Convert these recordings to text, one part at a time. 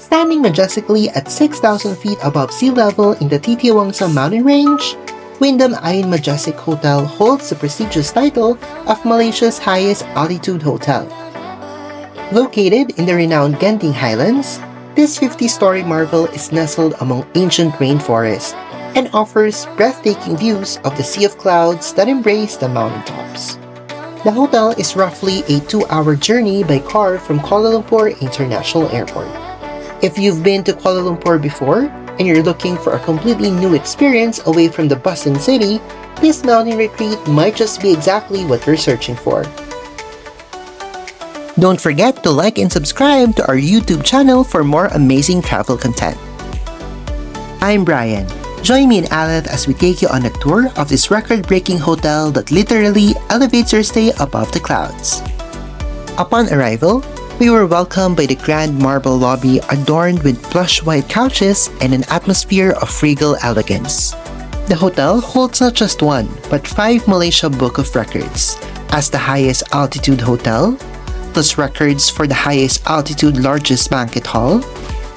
Standing majestically at 6,000 feet above sea level in the Titiwangsa mountain range, Wyndham Ion Majestic Hotel holds the prestigious title of Malaysia's highest altitude hotel. Located in the renowned Genting Highlands, this 50-story marvel is nestled among ancient rainforests and offers breathtaking views of the sea of clouds that embrace the mountaintops. The hotel is roughly a 2-hour journey by car from Kuala Lumpur International Airport. If you've been to Kuala Lumpur before and you're looking for a completely new experience away from the bustling city, this mountain retreat might just be exactly what you're searching for. Don't forget to like and subscribe to our YouTube channel for more amazing travel content. I'm Bryan. Join me and Aleth as we take you on a tour of this record-breaking hotel that literally elevates your stay above the clouds. Upon arrival, we were welcomed by the grand marble lobby adorned with plush white couches and an atmosphere of regal elegance. The hotel holds not just one, but 5 Malaysia Book of Records as the highest altitude hotel, plus records for the highest altitude largest banquet hall,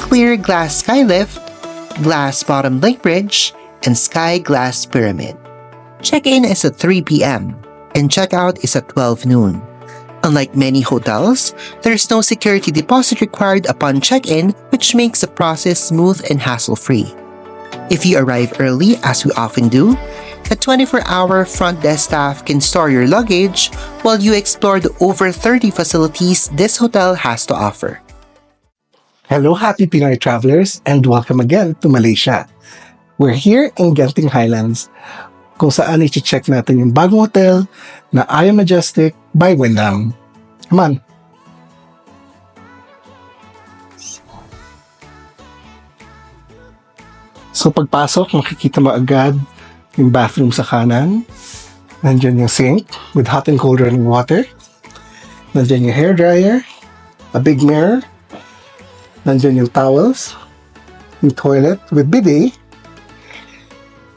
clear glass skylift, glass bottom lake bridge, and sky glass pyramid. Check-in is at 3 p.m. and check-out is at 12 noon. Unlike many hotels, there is no security deposit required upon check-in, which makes the process smooth and hassle-free. If you arrive early, as we often do, the 24-hour front desk staff can store your luggage while you explore the over 30 facilities this hotel has to offer. Hello, happy Pinoy travelers, and welcome again to Malaysia. We're here in Genting Highlands, kung saan i-check natin yung bagong hotel na Ion Majestic by Wyndham. Come on! So pagpasok, makikita mo agad yung bathroom sa kanan. Nandyan yung sink with hot and cold running water. Nandyan yung hairdryer, a big mirror. Nandyan yung towels, yung toilet with bidet.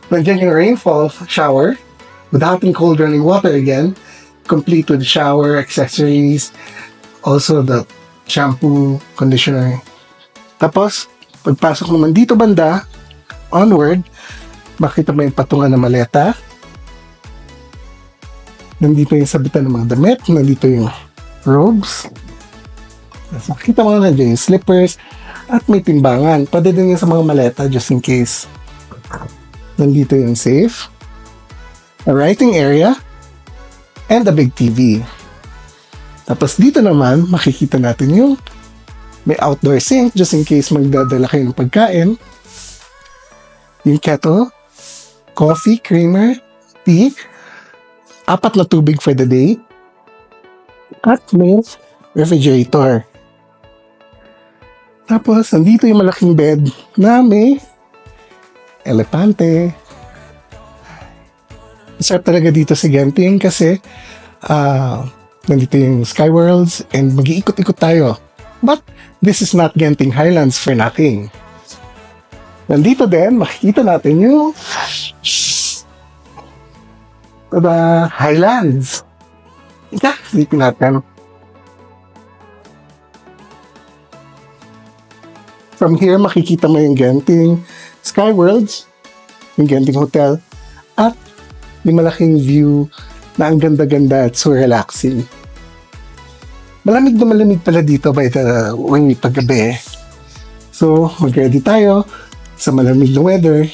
Nandyan yung rainfall shower with hot and cold running water again, complete with shower, accessories, also the shampoo, conditioner. Tapos, pagpasok naman dito banda, onward, makita mo yung patungan ng maleta. Nandito yung sabitan ng mga damit, nandito yung robes. So, makita mo na dyan yung slippers at may timbangan. Pwede din yung sa mga maleta just in case. Nandito yung safe, a writing area, and a big TV. Tapos dito naman, makikita natin yung may outdoor sink just in case magdadala kayo ng pagkain. Yung kettle, coffee, creamer, tea, 4 na tubig for the day, at may refrigerator. Tapos, nandito yung malaking bed na may elepante. Masarap talaga dito sa Genting kasi nandito yung SkyWorlds and mag-iikot-ikot tayo. But, this is not Genting Highlands for nothing. Nandito din, makikita natin yung Highlands. Silipin natin. From here, makikita mo yung Genting SkyWorlds, yung Genting Hotel, at yung malaking view na ang ganda-ganda at so relaxing. Malamig na malamig pala dito when paggabi. So, mag-ready tayo sa malamig na weather.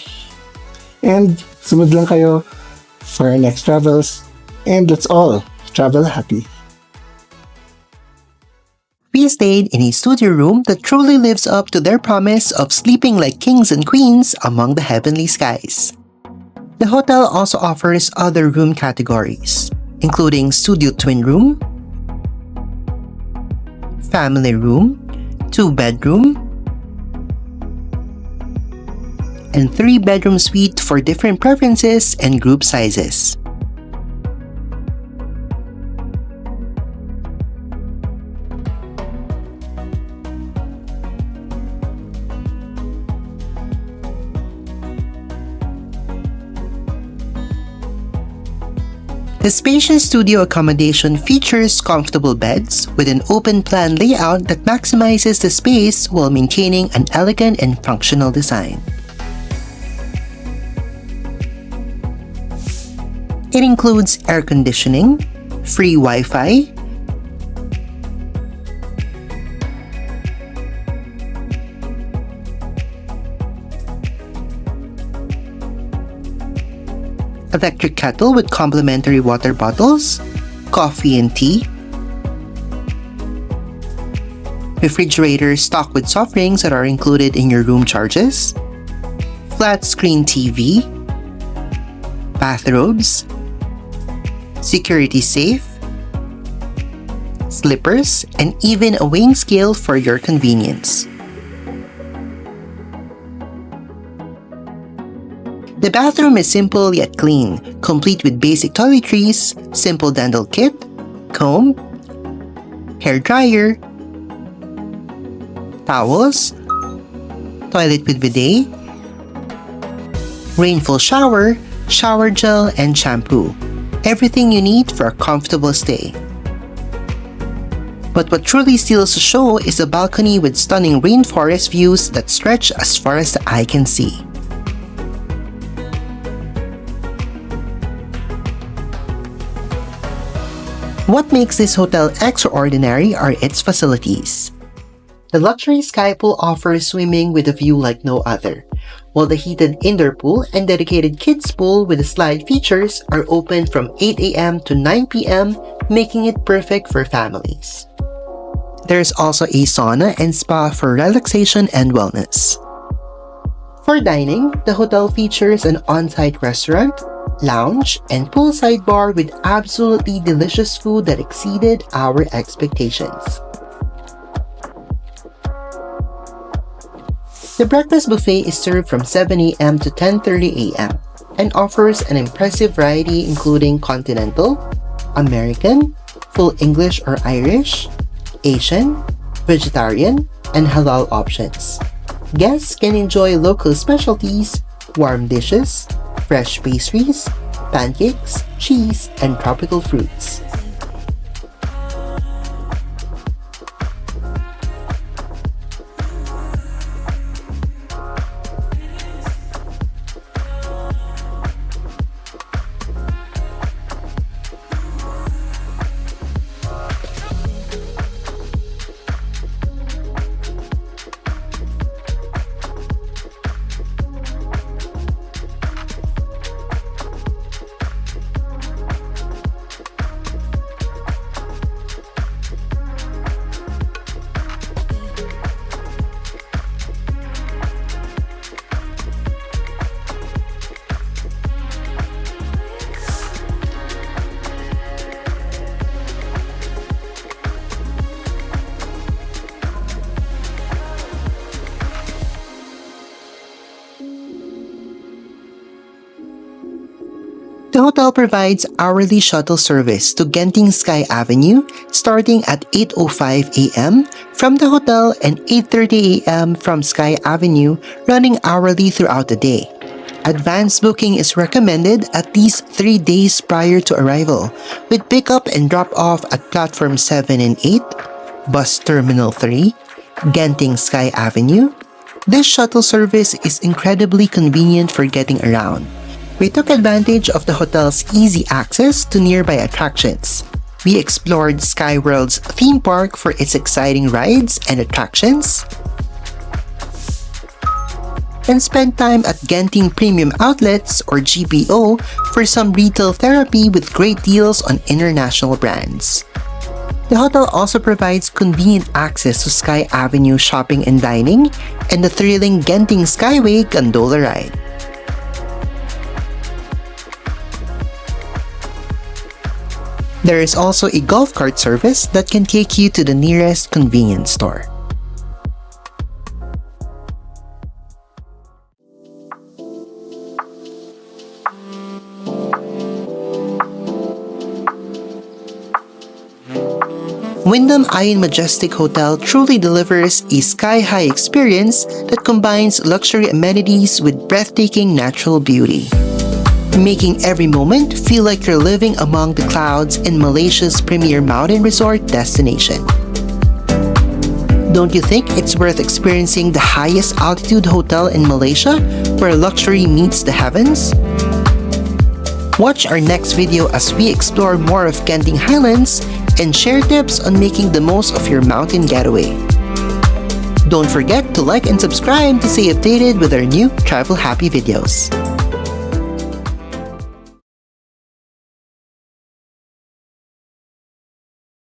And sumunod lang kayo for our next travels. And that's all. Travel happy. We stayed in a studio room that truly lives up to their promise of sleeping like kings and queens among the heavenly skies. The hotel also offers other room categories, including studio twin room, family room, 2-bedroom, and 3-bedroom suite for different preferences and group sizes. The spacious studio accommodation features comfortable beds with an open-plan layout that maximizes the space while maintaining an elegant and functional design. It includes air conditioning, free Wi-Fi, electric kettle with complimentary water bottles, coffee and tea, refrigerator stocked with soft drinks that are included in your room charges, flat screen TV, bathrobes, security safe, slippers, and even a weighing scale for your convenience. The bathroom is simple yet clean, complete with basic toiletries, simple dental kit, comb, hair dryer, towels, toilet with bidet, rainfall shower, shower gel, and shampoo. Everything you need for a comfortable stay. But what truly steals the show is a balcony with stunning rainforest views that stretch as far as the eye can see. What makes this hotel extraordinary are its facilities. The luxury sky pool offers swimming with a view like no other, while the heated indoor pool and dedicated kids pool with the slide features are open from 8 a.m. to 9 p.m., making it perfect for families. There's also a sauna and spa for relaxation and wellness. For dining, the hotel features an on-site restaurant, lounge, and poolside bar with absolutely delicious food that exceeded our expectations. The breakfast buffet is served from 7 a.m. to 10:30 a.m. and offers an impressive variety including continental, American, full English or Irish, Asian, vegetarian, and halal options. Guests can enjoy local specialties, warm dishes, fresh pastries, pancakes, cheese, and tropical fruits. The hotel provides hourly shuttle service to Genting SkyAvenue starting at 8:05 a.m. from the hotel and 8:30 a.m. from SkyAvenue, running hourly throughout the day. Advance booking is recommended at least 3 days prior to arrival, with pickup and drop-off at Platform 7 and 8, Bus Terminal 3, Genting SkyAvenue. This shuttle service is incredibly convenient for getting around. We took advantage of the hotel's easy access to nearby attractions. We explored SkyWorlds theme park for its exciting rides and attractions, and spent time at Genting Premium Outlets or GPO for some retail therapy with great deals on international brands. The hotel also provides convenient access to SkyAvenue shopping and dining and the thrilling Genting Skyway gondola ride. There is also a golf cart service that can take you to the nearest convenience store. Wyndham Ion Majestic Hotel truly delivers a sky-high experience that combines luxury amenities with breathtaking natural beauty. making every moment feel like you're living among the clouds in Malaysia's premier mountain resort destination. Don't you think it's worth experiencing the highest altitude hotel in Malaysia, where luxury meets the heavens? Watch our next video as we explore more of Genting Highlands and share tips on making the most of your mountain getaway. Don't forget to like and subscribe to stay updated with our new travel happy videos.